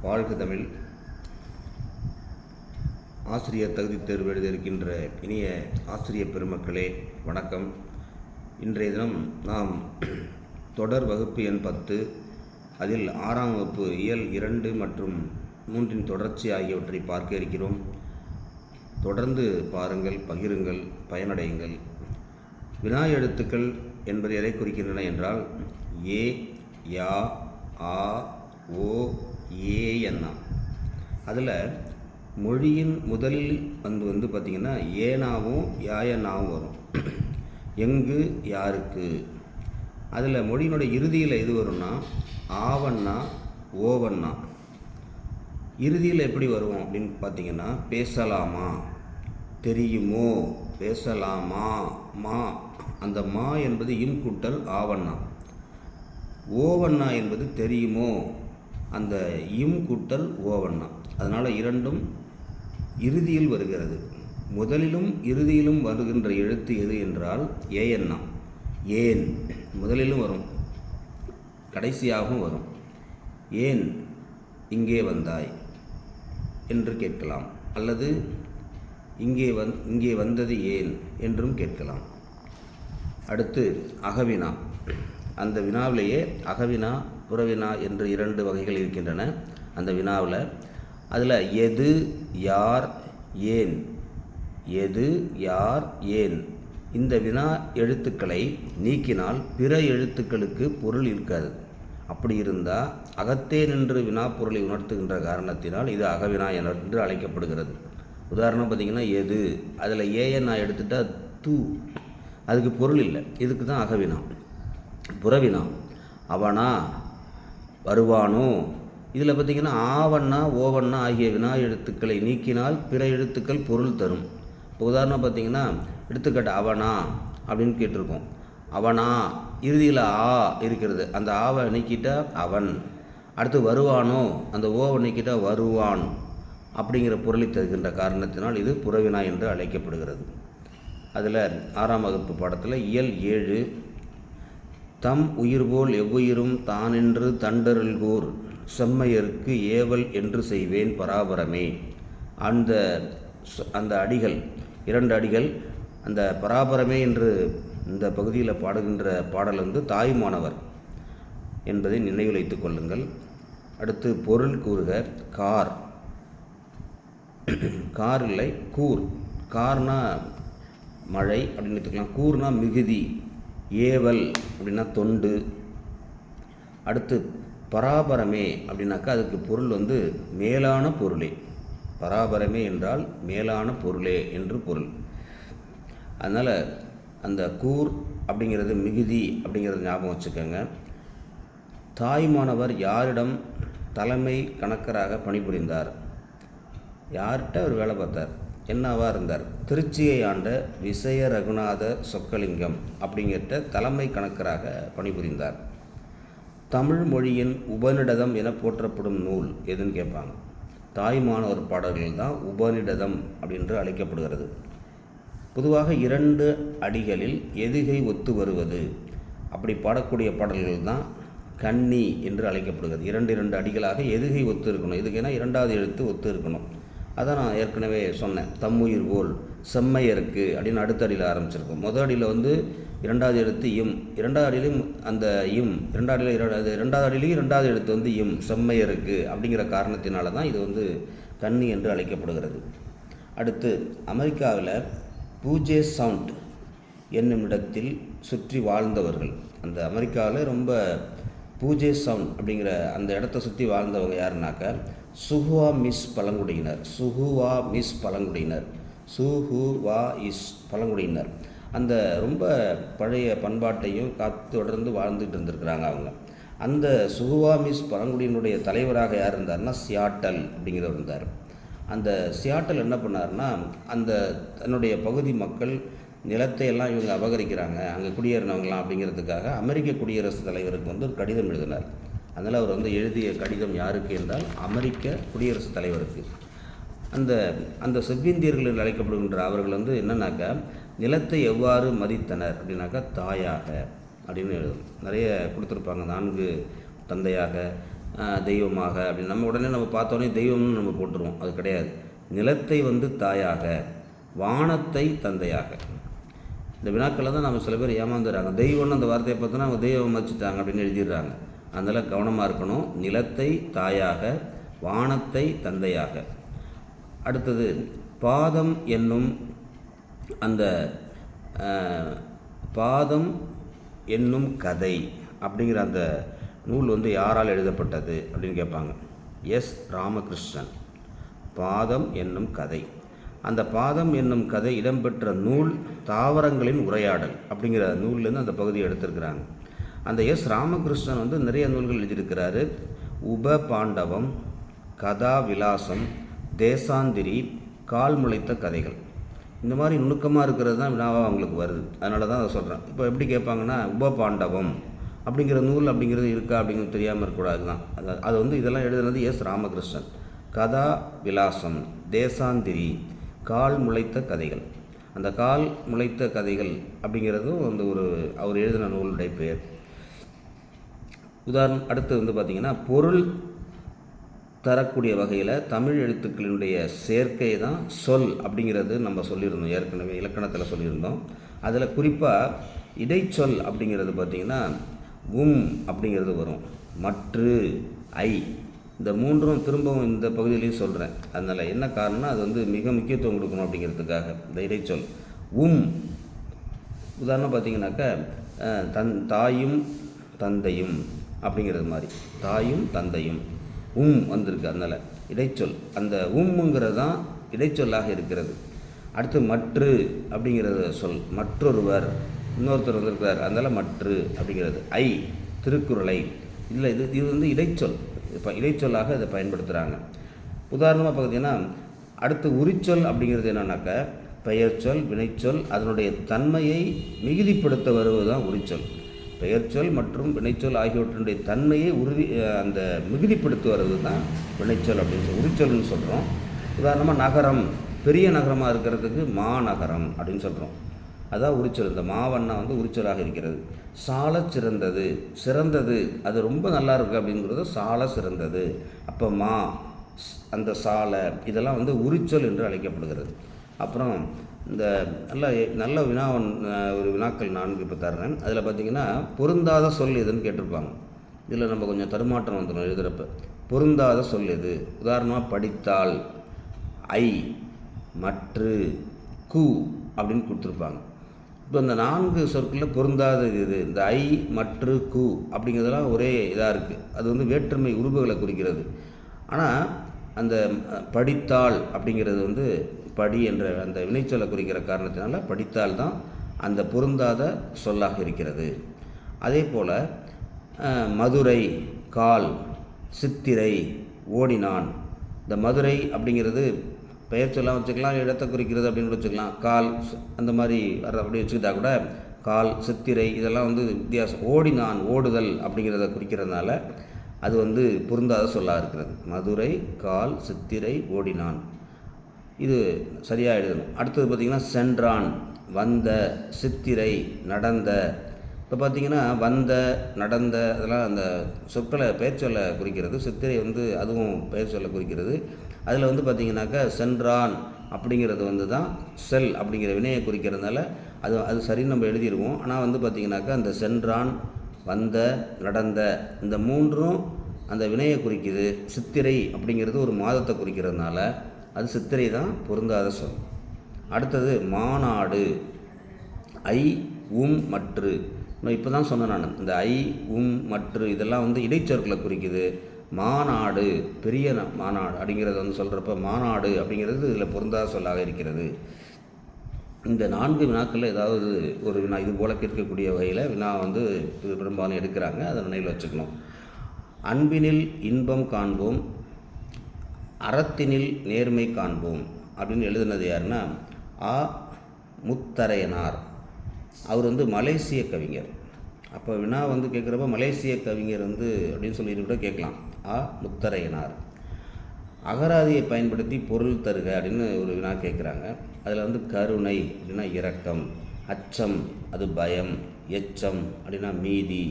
வாழ்க தமிழ். ஆசிரியர் தகுதித் தேர்வு எழுத இருக்கின்ற இனிய ஆசிரியர் பெருமக்களே வணக்கம். இன்றைய தினம் நாம் தொடர் வகுப்பு எண் 10 அதில் 6ஆம் வகுப்பு இயல் 2 மற்றும் 3 தொடர்ச்சி ஆகியவற்றை பார்க்க இருக்கிறோம். தொடர்ந்து பாருங்கள், பகிருங்கள், பயனடையுங்கள். வினா எழுத்துக்கள் என்பது எதை குறிக்கின்றன என்றால் ஏ, யா, ஆ, ஓ, ஏ என்ன. அதில் மொழியின் முதலில் வந்து பார்த்திங்கன்னா ஏனாவும் யாயனாவும் வரும். எங்கு, யாருக்கு. அதில் மொழியினுடைய இறுதியில் எது வரும்னா ஆவண்ணா, ஓவண்ணா. இறுதியில் எப்படி வரும் அப்படின்னு பார்த்திங்கன்னா பேசலாமா, தெரியுமோ, பேசலாமா, மா. அந்த மா என்பது இம் கூட்டல் ஆவண்ணா. ஓவண்ணா என்பது தெரியுமோ, அந்த இம் கூட்டல் ஓவண்ணா. அதனால் இரண்டும் இறுதியில் வருகிறது. முதலிலும் இறுதியிலும் வருகின்ற எழுத்து எது என்றால் ஏஎண்ணா. ஏன் முதலிலும் வரும், கடைசியாகவும் வரும். ஏன் இங்கே வந்தாய் என்று கேட்கலாம், அல்லது இங்கே வந்தது ஏன் என்றும் கேட்கலாம். அடுத்து அகவினா. அந்த வினாவிலேயே அகவினா, புறவினா என்று 2 வகைகள் இருக்கின்றன. அந்த வினாவில் அதில் எது, யார், ஏன். எது, யார், ஏன். இந்த வினா எழுத்துக்களை நீக்கினால் பிற எழுத்துக்களுக்கு பொருள் இருக்காது. அப்படி இருந்தால் அகத்தே நின்று வினா பொருளை உணர்த்துகின்ற காரணத்தினால் இது அகவினா என்று அழைக்கப்படுகிறது. உதாரணம் பார்த்திங்கன்னா எது, அதில் ஏஎன் நான் எடுத்துட்டால் தூ, அதுக்கு பொருள் இல்லை. இதுக்கு தான் அகவினா. புறவினா அவனா, வருவானோ. இதில் பார்த்திங்கன்னா ஆவண்ணா, ஓவண்ணா ஆகிய வினா எழுத்துக்களை நீக்கினால் பிற எழுத்துக்கள் பொருள் தரும். இப்போ உதாரணம் பார்த்திங்கன்னா எடுத்துக்காட்டு அவனா அப்படின்னு கேட்டிருக்கோம். அவனா இறுதியில் ஆ இருக்கிறது, அந்த ஆவை நீக்கிட்டா அவன். அடுத்து வருவானோ, அந்த ஓவை நீக்கிட்டா வருவான் அப்படிங்கிற பொருளை தருகின்ற காரணத்தினால் இது புறவினா என்று அழைக்கப்படுகிறது. அதில் 6ஆம் வகுப்பு பாடத்தில் இயல் 7 தம் உயிர்போல் எவ்வுயிரும் தானென்று தண்டருள்கூர் செம்மையருக்கு ஏவல் என்று செய்வேன் பராபரமே. அந்த அடிகள் 2 அடிகள் அந்த பராபரமே என்று இந்த பகுதியில் பாடுகின்ற பாடல் வந்து தாய்மானவர் என்பதை நினைவில் வைத்துக் கொள்ளுங்கள். அடுத்து பொருள் கூறுக. கார், கார் இல்லை கூர். கார்னா மழை அப்படின்னு எடுத்துக்கலாம், கூர்னா மிகுதி, ஏவல் அப்படின்னா தொண்டு. அடுத்து பராபரமே அப்படின்னாக்கா அதுக்கு பொருள் வந்து மேலான பொருளே. பராபரமே என்றால் மேலான பொருளே என்று பொருள். அதனால் அந்த கூர் அப்படிங்கிறது மிகுதி அப்படிங்கிறது ஞாபகம் வச்சுக்கோங்க. தாய்மானவர் யாரிடம் தலைமை கணக்கராக பணிபுரிந்தார்? யார்கிட்ட அவர் வேலை பார்த்தார், என்னவா இருந்தார்? திருச்சியை ஆண்ட விசய ரகுநாத சொக்கலிங்கம் அப்படிங்கிற தலைமை கணக்கராக பணிபுரிந்தார். தமிழ் மொழியின் உபநிடதம் என போற்றப்படும் நூல் எதுன்னு கேட்பாங்க. தாய்மானவர் பாடல்கள் தான் உபநிடதம் அப்படின்று அழைக்கப்படுகிறது. பொதுவாக 2 அடிகளில் எதுகை ஒத்து வருவது அப்படி பாடக்கூடிய பாடல்கள் தான் கன்னி என்று அழைக்கப்படுகிறது. 2 அடிகளாக எதுகை ஒத்து இருக்கணும். இதுக்குன்னா 2வது எழுத்து ஒத்து இருக்கணும். அதான் நான் ஏற்கனவே சொன்னேன். தம்முயிர் போல் செம்மையருக்கு அப்படின்னு அடுத்த அடியில் ஆரம்பிச்சிருக்கோம். முதல் அடியில் வந்து 2வது எழுத்து இம், 2வது அடியிலையும் அந்த இம், 2வது அடியிலையும் 2வது எழுத்து வந்து இம், செம்மையருக்கு அப்படிங்கிற காரணத்தினால தான் இது வந்து கன்னி என்று அழைக்கப்படுகிறது. அடுத்து அமெரிக்காவில் பூஜேட் சவுண்ட் என்னும் இடத்தில் சுற்றி வாழ்ந்தவர்கள். அந்த அமெரிக்காவில் ரொம்ப பூஜேட் சவுண்ட் அப்படிங்கிற அந்த இடத்த சுற்றி வாழ்ந்தவங்க யாருனாக்கா சுஹுவா மிஸ் பழங்குடியினர். சுஹுவா மிஸ் பழங்குடியினர், சுஹுவா இஸ் பழங்குடியினர். அந்த ரொம்ப பழைய பண்பாட்டையும் தொடர்ந்து வாழ்ந்துட்டு இருந்திருக்கிறாங்க அவங்க. அந்த சுஹுவா மிஸ் பழங்குடியினுடைய தலைவராக யார் இருந்தார்னா சியாட்டல் அப்படிங்கிறவர் இருந்தார். அந்த சியாட்டல் என்ன பண்ணார்னா அந்த தன்னுடைய பகுதி மக்கள் நிலத்தை எல்லாம் இவங்க அபகரிக்கிறாங்க, அங்கே குடியேறினவங்களாம் அப்படிங்கிறதுக்காக அமெரிக்க குடியரசுத் தலைவருக்கு வந்து ஒரு கடிதம் எழுதினார். அதனால் அவர் வந்து எழுதிய கடிதம் யாருக்கு என்றால் அமெரிக்க குடியரசுத் தலைவருக்கு. அந்த செவ்விந்தியர்கள் என்று அழைக்கப்படுகின்ற அவர்கள் வந்து என்னன்னாக்கா நிலத்தை எவ்வாறு மதித்தனர் அப்படின்னாக்கா தாயாக அப்படின்னு நிறைய கொடுத்துருப்பாங்க. 4 தந்தையாக தெய்வமாக அப்படின்னு நம்ம உடனே நம்ம பார்த்தோன்னே தெய்வம்னு நம்ம போட்டுருவோம். அது கிடையாது. நிலத்தை வந்து தாயாக, வானத்தை தந்தையாக. இந்த வினாக்களில் தான் நம்ம சில பேர் ஏமாந்துடுறாங்க. தெய்வம்னு அந்த வார்த்தையை பார்த்தோன்னா அவங்க தெய்வம் வச்சுட்டாங்க அப்படின்னு எழுதிடுறாங்க. அதனால் கவனமாக இருக்கணும். நிலத்தை தாயாக, வானத்தை தந்தையாக. அடுத்தது பாதம் என்னும் அந்த பாதம் என்னும் கதை அப்படிங்கிற அந்த நூல் வந்து யாரால் எழுதப்பட்டது அப்படின்னு கேட்பாங்க. எஸ் ராமகிருஷ்ணன். பாதம் என்னும் கதை. அந்த பாதம் என்னும் கதை இடம்பெற்ற நூல் தாவரங்களின் உரையாடல் அப்படிங்கிற நூல்லேருந்து அந்த பகுதியை எடுத்திருக்கிறாங்க. அந்த எஸ் ராமகிருஷ்ணன் வந்து நிறைய நூல்கள் எழுதியிருக்கிறாரு. உப பாண்டவம், கதா விலாசம், தேசாந்திரி, கால் முளைத்த கதைகள். இந்த மாதிரி நுணுக்கமாக இருக்கிறது தான் வினாவாக அவங்களுக்கு வருது. அதனால தான் அதை சொல்கிறேன். இப்போ எப்படி கேட்பாங்கன்னா, உப பாண்டவம் அப்படிங்கிற நூல் அப்படிங்கிறது இருக்கா அப்படிங்கிறது தெரியாமல் இருக்கக்கூடாது தான். அது வந்து இதெல்லாம் எழுதுனது எஸ் ராமகிருஷ்ணன். கதா விலாசம், தேசாந்திரி, கால் முளைத்த கதைகள். அந்த கால் முளைத்த கதைகள் அப்படிங்கிறதும் வந்து அவர் எழுதின நூலுடைய பெயர். அடுத்து வந்து பார்த்திங்கன்னா, பொருள் தரக்கூடிய வகையில் தமிழ் எழுத்துக்களினுடைய சேர்க்கை தான் சொல் அப்படிங்கிறது நம்ம சொல்லியிருந்தோம். ஏற்கனவே இலக்கணத்தில் சொல்லியிருந்தோம். அதில் குறிப்பாக இடைச்சொல் அப்படிங்கிறது பார்த்திங்கன்னா அப்படிங்கிறது வரும். மற்று, ஐ, இந்த மூன்றும் திரும்பவும் இந்த பகுதியிலையும் சொல்கிறேன். அதனால் என்ன காரணம்னா, அது வந்து மிக முக்கியத்துவம் கொடுக்கணும் அப்படிங்கிறதுக்காக இந்த இடைச்சொல். உதாரணம் பார்த்திங்கனாக்கா, தாயும் தந்தையும் அப்படிங்கிறது மாதிரி, தாயும் தந்தையும் வந்திருக்கு. அதனால் இடைச்சொல், அந்த உம்ங்கிறது தான் இடைச்சொல்லாக இருக்கிறது. அடுத்து மற்று அப்படிங்கிறது சொல், மற்றொருவர், இன்னொருத்தர் வந்திருக்கிறார், அதனால் மற்று அப்படிங்கிறது. ஐ, திருக்குறளை, இல்லை இது வந்து இடைச்சொல். இப்போ இடைச்சொல்லாக இதை பயன்படுத்துகிறாங்க. உதாரணமாக பார்த்தீங்கன்னா, அடுத்து உரிச்சொல் அப்படிங்கிறது என்னன்னாக்கா, பெயர்ச்சொல், வினைச்சொல், அதனுடைய தன்மையை மிகுதிப்படுத்த வருவது தான் உரிச்சொல். பெயர்ச்சொல் மற்றும் வினைச்சொல் ஆகியவற்றினுடைய தன்மையை அந்த மிகுதிப்படுத்துவது தான் வினைச்சொல் அப்படின்னு உரிச்சொல்னு சொல்கிறோம். உதாரணமாக நகரம், பெரிய நகரமாக இருக்கிறதுக்கு மாநகரம் அப்படின்னு சொல்கிறோம். அதான் உரிச்சொல். இந்த மாவண்ணா வந்து உரிச்சொலாக இருக்கிறது. சால சிறந்தது, சிறந்தது, அது ரொம்ப நல்லா இருக்குது அப்படிங்கிறது சால சிறந்தது. அப்போ அந்த சாலை இதெல்லாம் வந்து உரிச்சொல் என்று அழைக்கப்படுகிறது. அப்புறம் இந்த நல்ல ஒரு வினாக்கள் 4 இப்போ தர்றேன். அதில் பார்த்திங்கன்னா, பொருந்தாத சொல் எதுன்னு கேட்டிருப்பாங்க. இதில் நம்ம கொஞ்சம் தடுமாற்றம் வந்துடும் எழுதுகிறப்ப. பொருந்தாத சொல் எது? உதாரணமாக படித்தால், ஐ, மற்று, கு அப்படின்னு கொடுத்துருப்பாங்க. இப்போ இந்த 4 சொற்களில் பொருந்தாத இது இந்த ஐ, மற்று, கு அப்படிங்கிறதெல்லாம் ஒரே இதாக இருக்குது. அது வந்து வேற்றுமை உருபுகளை குறிக்கிறது. ஆனால் அந்த படித்தால் அப்படிங்கிறது வந்து படி என்ற அந்த வினைச்சொல்லை குறிக்கிற காரணத்தினால படித்தால் தான் அந்த பொருந்தாத சொல்லாக இருக்கிறது. அதே போல் மதுரை, கால், சித்திரை, ஓடினான். இந்த மதுரை அப்படிங்கிறது பெயர் சொல்லாம் வச்சுக்கலாம், இடத்தை குறிக்கிறது அப்படின்னு வச்சுக்கலாம். கால் அந்த மாதிரி அப்படி வச்சுக்கிட்டா கூட கால், சித்திரை இதெல்லாம் வந்து வித்தியாசம். ஓடினான், ஓடுதல் அப்படிங்கிறத குறிக்கிறதுனால அது வந்து பொருந்தாத சொல்லாக இருக்கிறது. மதுரை, கால், சித்திரை, ஓடினான். இது சரியாக எழுதணும். அடுத்தது பார்த்திங்கன்னா, சென்றான், வந்த, சித்திரை, நடந்த. இப்போ பார்த்திங்கன்னா, வந்த, நடந்த அதெல்லாம் அந்த சொற்களை பெயர் சொல்ல குறிக்கிறது. சித்திரை வந்து அதுவும் பெயர் சொல்ல குறிக்கிறது. அதில் வந்து பார்த்திங்கனாக்கா, சென்றான் அப்படிங்கிறது வந்து தான் செல் அப்படிங்கிற வினையை குறிக்கிறதுனால அது சரின்னு நம்ம எழுதிடுவோம். ஆனால் வந்து பார்த்திங்கனாக்கா, அந்த சென்றான், வந்த, நடந்த இந்த 3ம் அந்த வினையை குறிக்குது. சித்திரை அப்படிங்கிறது ஒரு மாதத்தை குறிக்கிறதுனால அது சித்திரை தான் பொருந்தாத சொல். அடுத்தது மாநாடு, ஐ, மற்று. நான் இப்போ தான் சொன்னேன் நான், இந்த ஐ, மற்று இதெல்லாம் வந்து இடைச்சொற்களை குறிக்குது. மாநாடு, பெரிய மாநாடு அப்படிங்கிறத வந்து சொல்கிறப்ப மாநாடு அப்படிங்கிறது இதில் பொருந்தாத சொல்லாக இருக்கிறது. இந்த 4 வினாக்களில் ஏதாவது ஒரு வினா இது போல கேட்கக்கூடிய வகையில் வினா வந்து பெரும்பாலும் எடுக்கிறாங்க. அதை நினைவில் வச்சுக்கணும். அன்பினில் இன்பம் காண்போம், அறத்தினில் நேர்மை காண்போம் அப்படின்னு எழுதுனது யாருன்னா முத்தரையனார். அவர் வந்து மலேசிய கவிஞர். அப்போ வினா வந்து கேட்குறப்ப மலேசிய கவிஞர் வந்து அப்படின்னு சொல்லிட்டு கூட கேட்கலாம். முத்தரையனார். அகராதியை பயன்படுத்தி பொருள் தருக அப்படின்னு ஒரு வினா கேட்குறாங்க. அதில் வந்து கருணை அப்படின்னா இரக்கம், அச்சம் அது பயம், எச்சம் அப்படின்னா மீதி,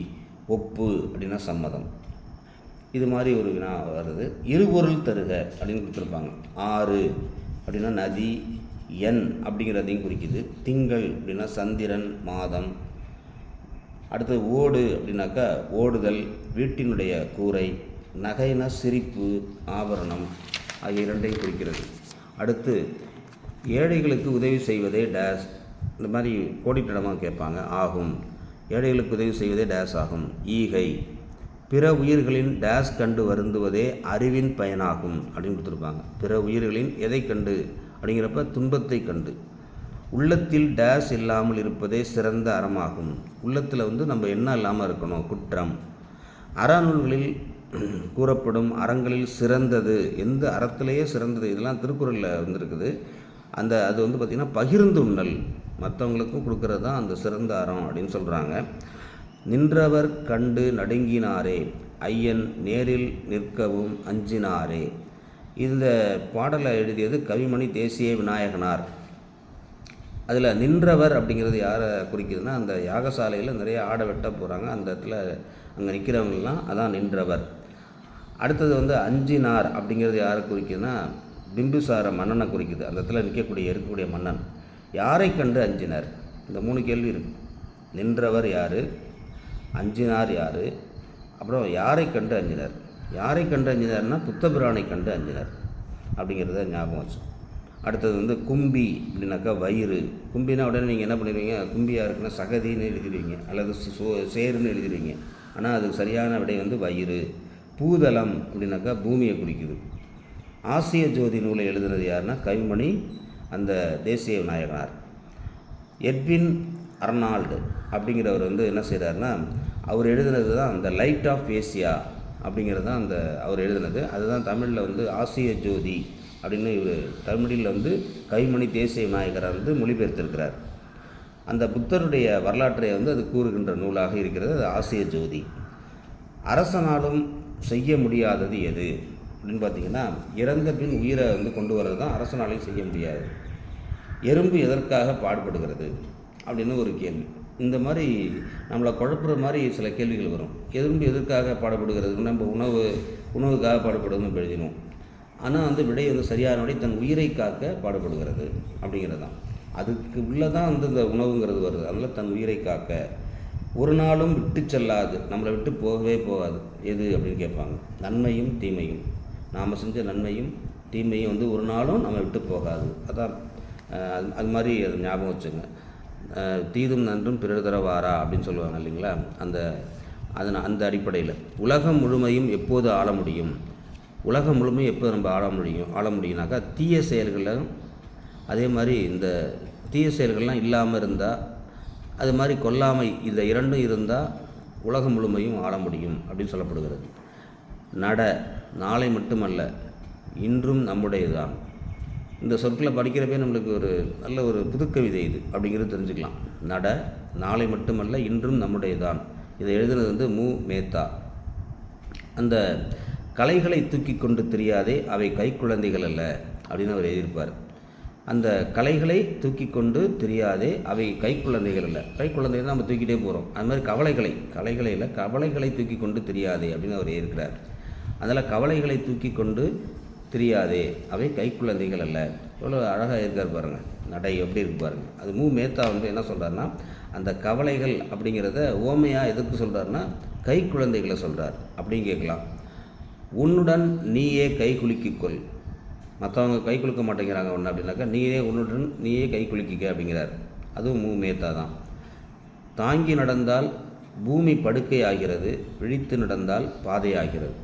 ஒப்பு அப்படின்னா சம்மதம். இது மாதிரி ஒரு வினா வருது. இருபொருள் தருக அப்படின்னு கொடுத்துருப்பாங்க. ஆறு அப்படின்னா நதி, எண் அப்படிங்கிறதையும் குறிக்குது. திங்கள் அப்படின்னா சந்திரன், மாதம். அடுத்து ஓடு அப்படின்னாக்கா ஓடுதல், வீட்டினுடைய கூரை. நகைனா சிரிப்பு, ஆபரணம் ஆகிய இரண்டையும் குறிக்கிறது. அடுத்து ஏழைகளுக்கு உதவி செய்வதே டேஸ், இந்த மாதிரி கோடிட்டிடமாக கேட்பாங்க, ஆகும். ஏழைகளுக்கு உதவி செய்வதே டேஸ் ஆகும். ஈகை, பிற உயிர்களின் டேஸ் கண்டு வருந்துவதே அறிவின் பயனாகும் அப்படின்னு கொடுத்துருப்பாங்க. பிற உயிர்களின் எதை கண்டு அப்படிங்கிறப்ப துன்பத்தை கண்டு. உள்ளத்தில் டேஸ் இல்லாமல் இருப்பதே சிறந்த அறமாகும். உள்ளத்தில் நம்ம என்ன இல்லாமல் இருக்கணும், குற்றம். அறநூல்களில் கூறப்படும் அறங்களில் சிறந்தது, எந்த அறத்திலேயே சிறந்தது, இதெல்லாம் திருக்குறளில் வந்திருக்குது. அது பார்த்திங்கன்னா பகிர்ந்து உண்ணல், மற்றவங்களுக்கும் கொடுக்கறது தான் அந்த சிறந்த அறம் அப்படின்னு சொல்கிறாங்க. நின்றவர் கண்டு நடுங்கினாரே, ஐயன் நேரில் நிற்கவும் அஞ்சினாரே. இந்த பாடலை எழுதியது கவிமணி தேசிய விநாயகனார். அதில் நின்றவர் அப்படிங்கிறது யாரை குறிக்குதுன்னா, அந்த யாகசாலையில் நிறைய ஆடை வெட்ட போகிறாங்க, அந்த இடத்துல அங்கே நிற்கிறவங்கலாம் அதான் நின்றவர். அடுத்தது அஞ்சினார் அப்படிங்கிறது யாரை குறிக்குதுன்னா, பிம்புசார மன்னனை குறிக்குது. அந்த இடத்துல இருக்கக்கூடிய மன்னன். யாரை கண்டு அஞ்சினார், இந்த 3 கேள்வி இருக்குது. நின்றவர் யார், அஞ்சினார் யார், அப்புறம் யாரை கண்டு அஞ்சினார். யாரை கண்டு அஞ்சினார்னா புத்தபிரானை கண்டு அஞ்சினார் அப்படிங்கிறத ஞாபகம் வச்சு. அடுத்தது கும்பி அப்படின்னாக்கா வயிறு. கும்பினா உடனே நீங்கள் என்ன பண்ணிடுவீங்க, கும்பியாக இருக்குன்னா சகதின்னு எழுதிடுவீங்க, அல்லது சேருன்னு எழுதிடுவீங்க. ஆனால் அதுக்கு சரியான விடை வயிறு. பூதளம் அப்படின்னாக்கா பூமியை குறிக்குது. ஆசிய ஜோதி நூலை எழுதுனது யாருன்னா கவிமணி அந்த தேசிய விநாயகனார். எட்வின் அர்னால்டு அப்படிங்கிறவர் என்ன செய்கிறாருன்னா, அவர் எழுதுனது தான் அந்த லைட் ஆஃப் ஏசியா அப்படிங்கிறது தான் அவர் எழுதுனது. அதுதான் தமிழில் ஆசிய ஜோதி அப்படின்னு இவர் தமிழில் கவிமணி தேசிய விநாயகரார் மொழிபெயர்த்திருக்கிறார். அந்த புத்தருடைய வரலாற்றை அது கூறுகின்ற நூலாக இருக்கிறது அது ஆசிய ஜோதி. அரசனாலும் செய்ய முடியாதது எது அப்படின்னு பார்த்திங்கன்னா, இறந்த பின் உயிரை கொண்டு வர்றது தான் அரசனாலையும் செய்ய முடியாது. எறும்பு எதற்காக பாடுபடுகிறது அப்படின்னு ஒரு கேள்வி. இந்த மாதிரி நம்மளை குழப்புற மாதிரி சில கேள்விகள் வரும். எறும்பு எதற்காக பாடுபடுகிறது, நம்ம உணவுக்காக பாடுபடுதுன்னு எழுதினோம். ஆனால் விடை சரியான விடை தன் உயிரை காக்க பாடுபடுகிறது அப்படிங்கிறது தான். அதுக்கு உள்ளே தான் இந்த உணவுங்கிறது வருது. அதனால் தன் உயிரை காக்க ஒரு நாளும் விட்டு செல்லாது, நம்மளை விட்டு போகவே போகாது. எது அப்படின்னு கேட்பாங்க. நன்மையும் தீமையும், நாம் செஞ்ச நன்மையும் தீமையும் ஒரு நாளும் நம்ம விட்டு போகாது. அதான் அது மாதிரி அது ஞாபகம் வச்சுங்க. தீதும் நன்றும் பிறர் தரவாரா அப்படின்னு சொல்லுவாங்க இல்லைங்களா. அந்த அடிப்படையில் உலகம் முழுமையும் எப்போது ஆள முடியும், உலகம் முழுமையும் எப்போது நம்ம ஆள முடியும்னாக்கா தீய செயல்களும் அதே மாதிரி இந்த தீய செயல்கள்லாம் இல்லாமல் இருந்தால், அது மாதிரி கொல்லாமை, இந்த இரண்டும் இருந்தால் உலகம் முழுமையும் ஆள முடியும் அப்படின்னு சொல்லப்படுகிறது. நாளை மட்டுமல்ல இன்றும் நம்முடையதான். இந்த சொற்களை படிக்கிறப்பே நம்மளுக்கு ஒரு நல்ல ஒரு புதுக்கவிதை இது அப்படிங்கிறது தெரிஞ்சுக்கலாம். நாளை மட்டுமல்ல இன்றும் நம்முடையதான். இதை எழுதுனது மு. மேத்தா. அந்த கலைகளை தூக்கி கொண்டு தெரியாதே அவை கைக்குழந்தைகள் அல்ல அப்படின்னு அவர் எழுதியிருப்பார். அந்த கலைகளை தூக்கி கொண்டு தெரியாதே அவை கைக்குழந்தைகள் அல்ல. கைக்குழந்தைகள் தான் நம்ம தூக்கிட்டே போகிறோம். அது மாதிரி கவலைகளை இல்லை, கவலைகளை தூக்கி கொண்டு தெரியாதே அப்படின்னு அவர் எழுதியிருக்கிறார். அதில் கவலைகளை தூக்கி கொண்டு தெரியாதே அவை கைக்குழந்தைகள் அல்ல. எவ்வளோ அழகாக இருக்கார் பாருங்கள், நடை எப்படி இருக்கு பாருங்கள். அது மு. மேத்தா என்ன சொல்கிறாருன்னா, அந்த கவலைகள் அப்படிங்கிறத ஓமையாக எதுக்கு சொல்கிறாருன்னா கைக்குழந்தைகளை சொல்கிறார் அப்படின்னு கேட்கலாம். உன்னுடன் நீயே கை குலுக்கிக்கொள், மற்றவங்க கை குலுக்க மாட்டேங்கிறாங்க ஒன்று அப்படின்னாக்கா உன்னுடன் நீயே கை குலுக்கிக்க அப்படிங்கிறார். அதுவும் மு. மேத்தா தான். தாங்கி நடந்தால் பூமி படுக்கை ஆகிறது, விழித்து நடந்தால் பாதை ஆகிறது.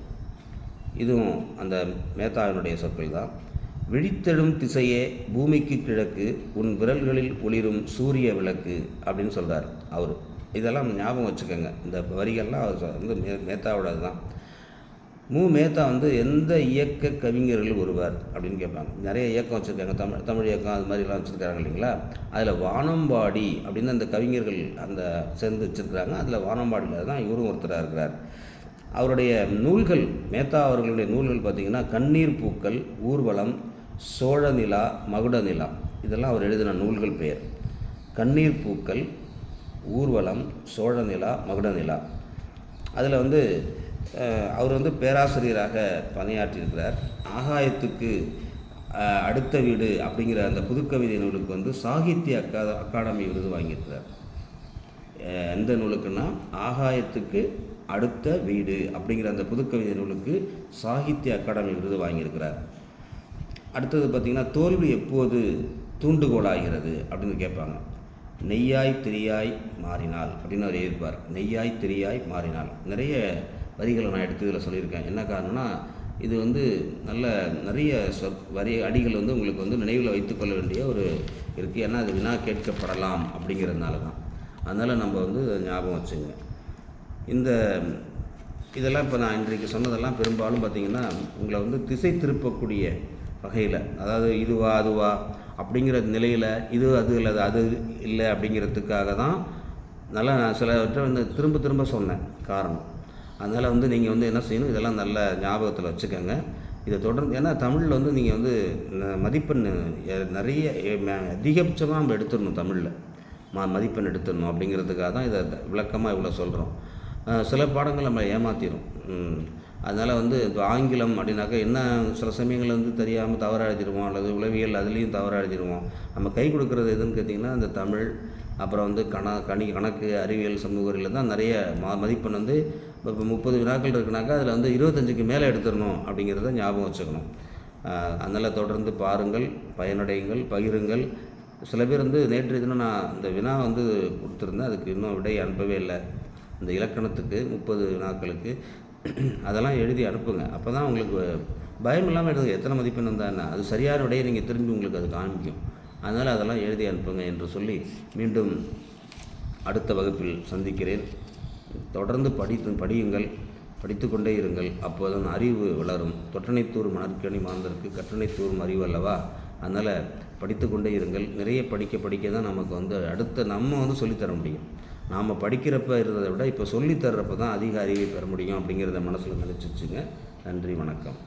இதுவும் அந்த மேத்தாவினுடைய சொற்கள் தான். விழித்தெழும் திசையே பூமிக்கு கிழக்கு, உன் விரல்களில் ஒளிரும் சூரிய விளக்கு அப்படின்னு சொல்கிறார் அவர். இதெல்லாம் ஞாபகம் வச்சுக்கோங்க. இந்த வரிகள்லாம் அவர் மேத்தாவோட தான். மு. மேத்தா எந்த இயக்க கவிஞர்கள் ஒருவர் அப்படின்னு கேட்பாங்க. நிறைய இயக்கம் வச்சுருக்காங்க, தமிழ் இயக்கம் அது மாதிரிலாம் வச்சுருக்காங்க இல்லைங்களா. அதில் வானம்பாடி அப்படின்னு அந்த கவிஞர்கள் சேர்ந்து வச்சுருக்கிறாங்க. அதில் வானம்பாடியில் தான் இவரும் ஒருத்தராக இருக்கிறார். அவருடைய நூல்கள், மேத்தா அவர்களுடைய நூல்கள் பார்த்திங்கன்னா கண்ணீர் பூக்கள், ஊர்வலம், சோழநிலா, மகுடநிலா, இதெல்லாம் அவர் எழுதின நூல்கள் பெயர். கண்ணீர் பூக்கள், ஊர்வலம், சோழநிலா, மகுடநிலா. அதில் அவர் வந்து பேராசிரியராக பணியாற்றியிருக்கிறார். ஆகாயத்துக்கு அடுத்த வீடு அப்படிங்கிற அந்த புதுக்கவிதை நூலுக்கு வந்து சாகித்ய அகாடமி விருது வாங்கியிருக்கிறார். எந்த நூலுக்குன்னா ஆகாயத்துக்கு அடுத்த வீடு அப்படிங்கிற அந்த புதுக்கவிதை நூலுக்கு சாகித்ய அகாடமி விருது வாங்கியிருக்கிறார். அடுத்தது பார்த்திங்கன்னா, தோல்வி எப்போது தூண்டுகோலாகிறது அப்படின்னு கேட்பாங்க. நெய்யாய் திரியாய் மாறினால் அப்படின்னு அவர் எழுதியிருப்பார். நெய்யாய் திரியாய் மாறினால் நிறைய வரிகளை நான் எடுத்து இதில் சொல்லியிருக்கேன். என்ன காரணம்னா, இது வந்து நிறைய அடிகள் வந்து உங்களுக்கு வந்து நினைவில் வைத்துக்கொள்ள வேண்டிய ஒரு இருக்குது. ஏன்னா அது வினா கேட்கப்படலாம் அப்படிங்கிறதுனால தான். அதனால் நம்ம வந்து ஞாபகம் வச்சுங்க. இதெல்லாம் இப்போ நான் இன்றைக்கு சொன்னதெல்லாம் பெரும்பாலும் பார்த்திங்கன்னா உங்களை வந்து திசை திருப்பக்கூடிய வகையில், அதாவது இதுவா அதுவா அப்படிங்கிற நிலையில் இது அது இல்லை அது இல்லை அப்படிங்கிறதுக்காக தான் நான் சிலவற்றை வந்து திரும்ப திரும்ப சொன்னேன் காரணம். அதனால் வந்து நீங்கள் வந்து என்ன செய்யணும், இதெல்லாம் நல்ல ஞாபகத்தில் வச்சுக்கோங்க. இதை தொடர்ந்து, ஏன்னா தமிழில் வந்து நீங்கள் வந்து மதிப்பெண் நிறைய அதிகபட்சமாக நம்ம எடுத்துடணும், தமிழில் மதிப்பெண் எடுத்துடணும் அப்படிங்கிறதுக்காக தான் இதை விளக்கமாக இவ்வளோ சொல்கிறோம். சில பாடங்கள் நம்ம ஏமாற்றிடும். அதனால் வந்து இப்போ ஆங்கிலம் அப்படின்னாக்கா என்ன, சில சமயங்கள் வந்து தெரியாமல் தவறாக எழுதிடுவோம், அல்லது உளவியல் அதுலேயும் தவறாக எழுதிடுவோம். நம்ம கை கொடுக்குறது எதுன்னு கேட்டிங்கன்னா இந்த தமிழ், அப்புறம் வந்து கணக்கு, அறிவியல், சமூக அறிவியல் தான் நிறைய மதிப்பெண் வந்து இப்போ 30 வினாக்கள் இருக்குனாக்கா அதில் வந்து 25க்கு மேலே எடுத்துடணும் அப்படிங்கிறத ஞாபகம் வச்சுக்கணும். அதனால் தொடர்ந்து பாருங்கள், பயனடையுங்கள், பகிருங்கள். சில பேர் வந்து நேற்று தினம் நான் இந்த வினா வந்து கொடுத்துருந்தேன், அதுக்கு இன்னும் விடை அனுப்பவே இல்லை. இந்த இலக்கணத்துக்கு 30 வினாக்களுக்கு அதெல்லாம் எழுதி அனுப்புங்க. அப்போ தான் உங்களுக்கு பயம் இல்லாமல் எழுதுங்க. எத்தனை மதிப்பெண் வந்தால் என்ன, அது சரியான விடையை நீங்கள் திரும்பி உங்களுக்கு அது காமிக்கும். அதனால் அதெல்லாம் எழுதி அனுப்புங்க என்று சொல்லி மீண்டும் அடுத்த வகுப்பில் சந்திக்கிறேன். தொடர்ந்து படியுங்கள், படித்து கொண்டே இருங்கள். அப்போதான் அறிவு வளரும். தொட்டனைத்தூர் மணற்கனி மாந்தருக்கு கற்றனைத்தூரும் அறிவு அல்லவா. அதனால் படித்து கொண்டே இருங்கள். நிறைய படிக்க தான் நமக்கு வந்து அடுத்த நம்ம வந்து சொல்லித்தர முடியும். நாம் படிக்கிறப்ப இருந்ததை விட இப்போ சொல்லித்தர்றப்ப தான் அதிக அறிவை பெற முடியும் அப்படிங்கிறத மனசில் நினச்சி வச்சுங்க. நன்றி, வணக்கம்.